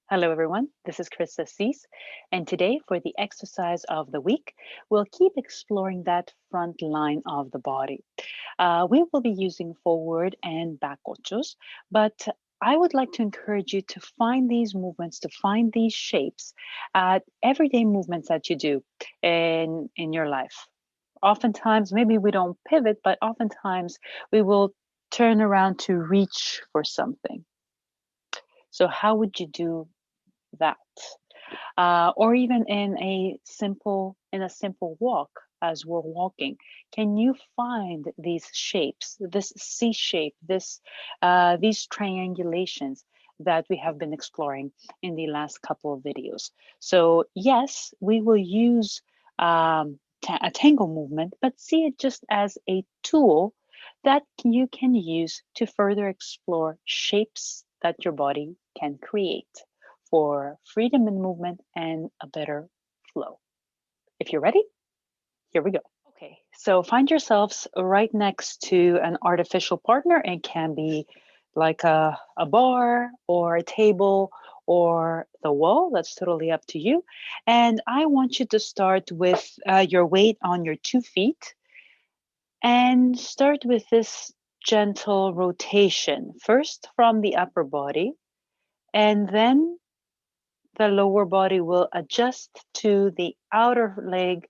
Hello, everyone. This is Chris Assis, and today for the exercise of the week, we'll keep exploring that front line of the body. We will be using forward and back ochos, but I would like to encourage you to find these movements, to find these shapes at everyday movements that you do in your life. Oftentimes, maybe we don't pivot, but oftentimes we will turn around to reach for something. So, how would you do that? Or even in a simple walk as we're walking, can you find these shapes, this C shape, these triangulations that we have been exploring in the last couple of videos? So yes, we will use a tango movement, but see it just as a tool that you can use to further explore shapes that your body can create for freedom in movement and a better flow. If you're ready, here we go. Okay, so find yourselves right next to an artificial partner. It can be like a bar or a table or the wall. That's totally up to you. And I want you to start with your weight on your 2 feet and start with this gentle rotation, first from the upper body, and then the lower body will adjust to the outer leg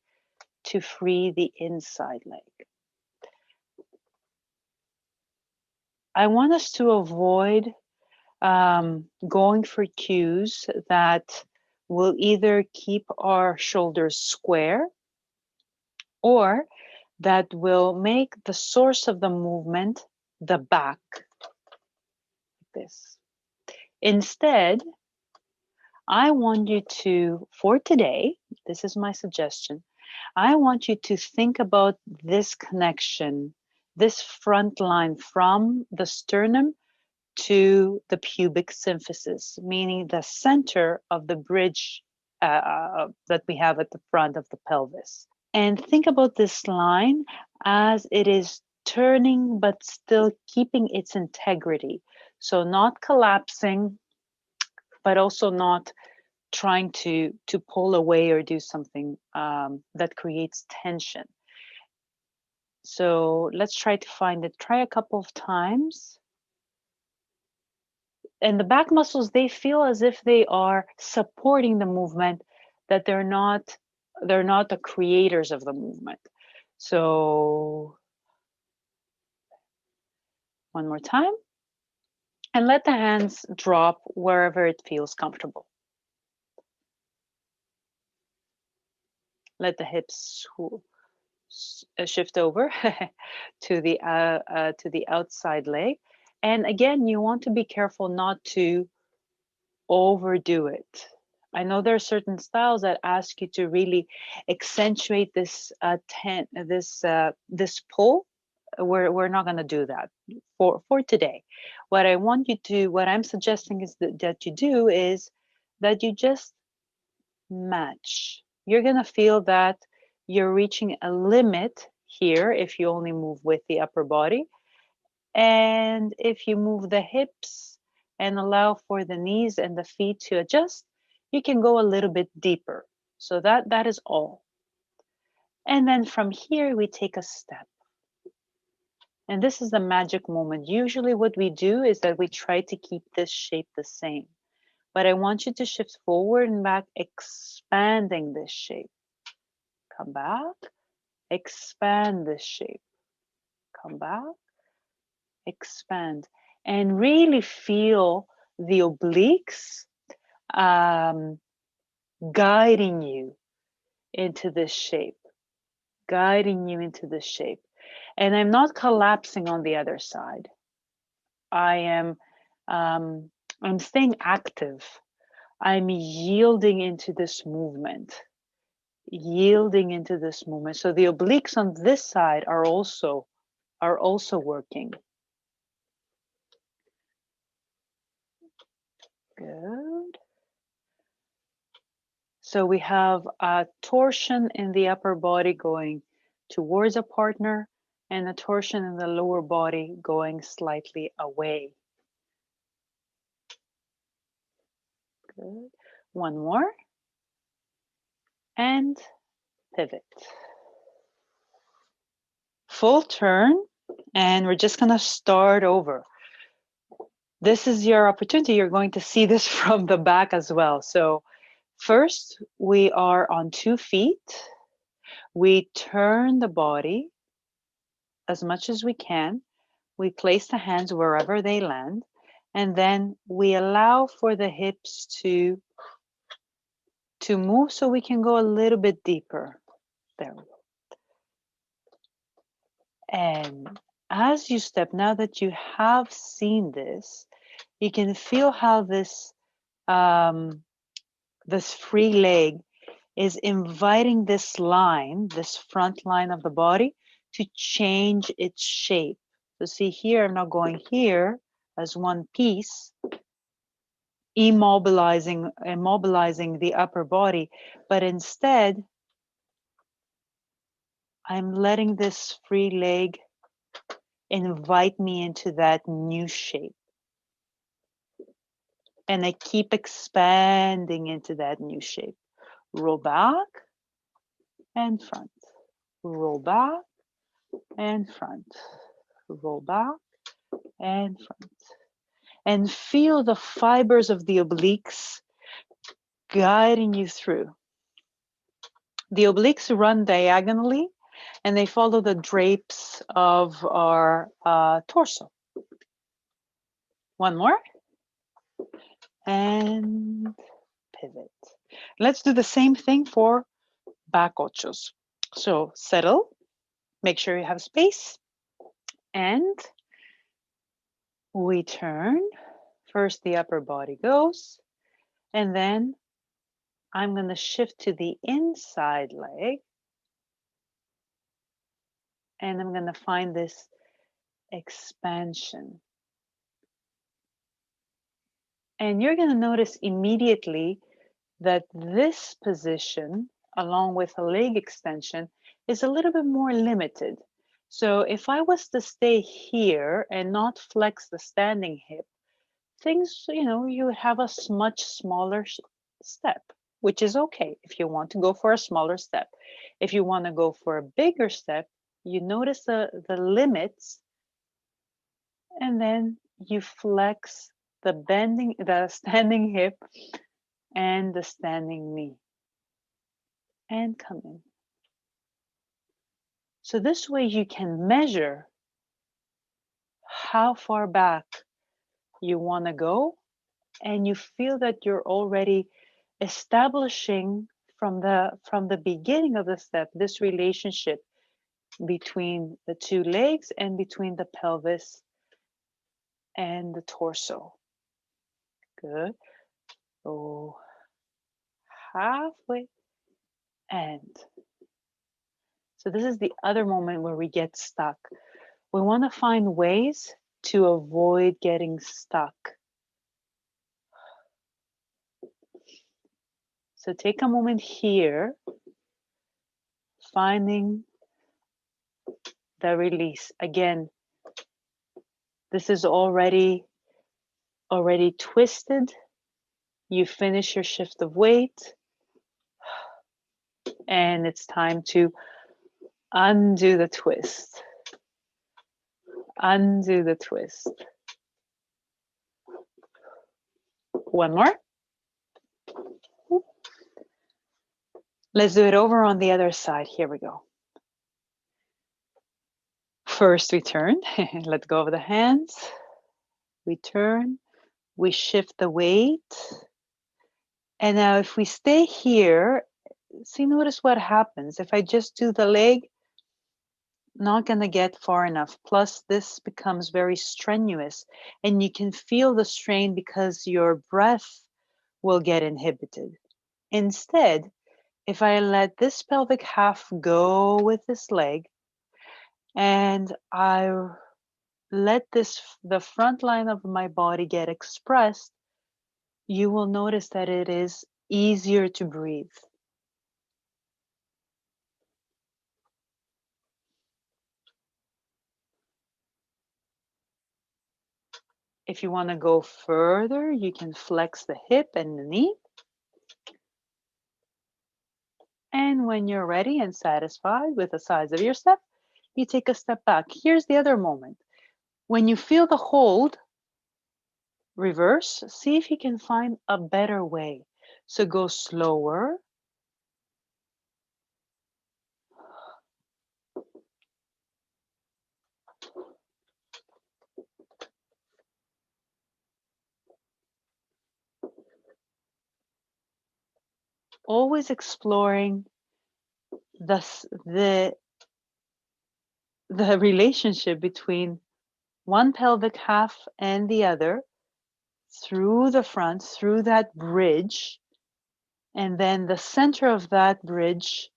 to free the inside leg. I want us to avoid going for cues that will either keep our shoulders square or that will make the source of the movement the back, like this. Instead, I want you to, for today, this is my suggestion, I want you to think about this connection, this front line from the sternum to the pubic symphysis, meaning the center of the bridge that we have at the front of the pelvis. And think about this line as it is turning but still keeping its integrity. So, not collapsing, but also not trying to pull away or do something that creates tension. So let's try to find it. Try a couple of times. And the back muscles, they feel as if they are supporting the movement, that they're not the creators of the movement. So one more time. And let the hands drop wherever it feels comfortable. Let the hips shift over to the outside leg. And again, you want to be careful not to overdo it. I know there are certain styles that ask you to really accentuate this pull. We're not going to do that for today. What I'm suggesting is that you do is that you just match. You're going to feel that you're reaching a limit here if you only move with the upper body. And if you move the hips and allow for the knees and the feet to adjust, you can go a little bit deeper. So that is all. And then from here, we take a step. And this is the magic moment. Usually what we do is that we try to keep this shape the same. But I want you to shift forward and back, expanding this shape. Come back, expand this shape. Come back, expand. And really feel the obliques guiding you into this shape, guiding you into this shape. And I'm not collapsing on the other side. I'm staying active. I'm yielding into this movement, yielding into this movement. So the obliques on this side are also working. Good. So we have a torsion in the upper body going towards a partner and a torsion in the lower body going slightly away. Good. One more. And pivot. Full turn. And we're just going to start over. This is your opportunity. You're going to see this from the back as well. So first, we are on 2 feet. We turn the body as much as we can. We place the hands wherever they land. And then we allow for the hips to move so we can go a little bit deeper. There we go. And as you step, now that you have seen this, you can feel how this this free leg is inviting this line, this front line of the body, to change its shape. So see here, I'm not going here as one piece, immobilizing the upper body, but instead, I'm letting this free leg invite me into that new shape. And I keep expanding into that new shape. Roll back and front. Roll back and front. Roll back and front. And feel the fibers of the obliques guiding you through. The obliques run diagonally and they follow the drapes of our torso. One more. And pivot. Let's do the same thing for back ochos. So settle, make sure you have space, and we turn. First the upper body goes, and then I'm going to shift to the inside leg, and I'm going to find this expansion. And you're going to notice immediately that this position, along with a leg extension, is a little bit more limited. So if I was to stay here and not flex the standing hip, things, you would have a much smaller step, which is okay if you want to go for a smaller step. If you want to go for a bigger step, you notice the limits, and then you flex the standing hip and the standing knee, and come in. So this way you can measure how far back you want to go, and you feel that you're already establishing from the beginning of the step this relationship between the two legs and between the pelvis and the torso. Good. Go halfway and. So this is the other moment where we get stuck. We want to find ways to avoid getting stuck. So take a moment here, finding the release. Again, this is already twisted. You finish your shift of weight, and it's time to undo the twist. Undo the twist. One more. Let's do it over on the other side. Here we go. First we turn, let go of the hands. We turn, we shift the weight. And now if we stay here, notice what happens. If I just do the leg, not gonna get far enough. Plus this becomes very strenuous, and you can feel the strain because your breath will get inhibited. Instead, if I let this pelvic half go with this leg, and I let the front line of my body get expressed, you will notice that it is easier to breathe. If you want to go further, you can flex the hip and the knee. And when you're ready and satisfied with the size of your step, you take a step back. Here's the other moment. When you feel the hold, reverse, see if you can find a better way. So go slower. Always exploring the relationship between one pelvic half and the other through the front, through that bridge, and then the center of that bridge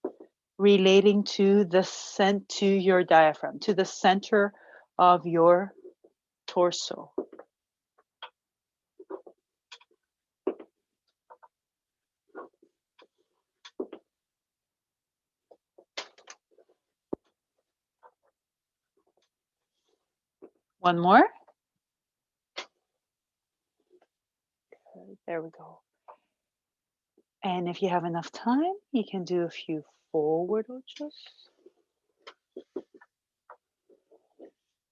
relating to to your diaphragm, to the center of your torso. One more. There we go. And if you have enough time, you can do a few forward ochos.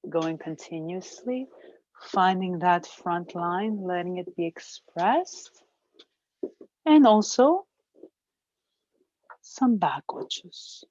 Going continuously, finding that front line, letting it be expressed. And also some back ochos.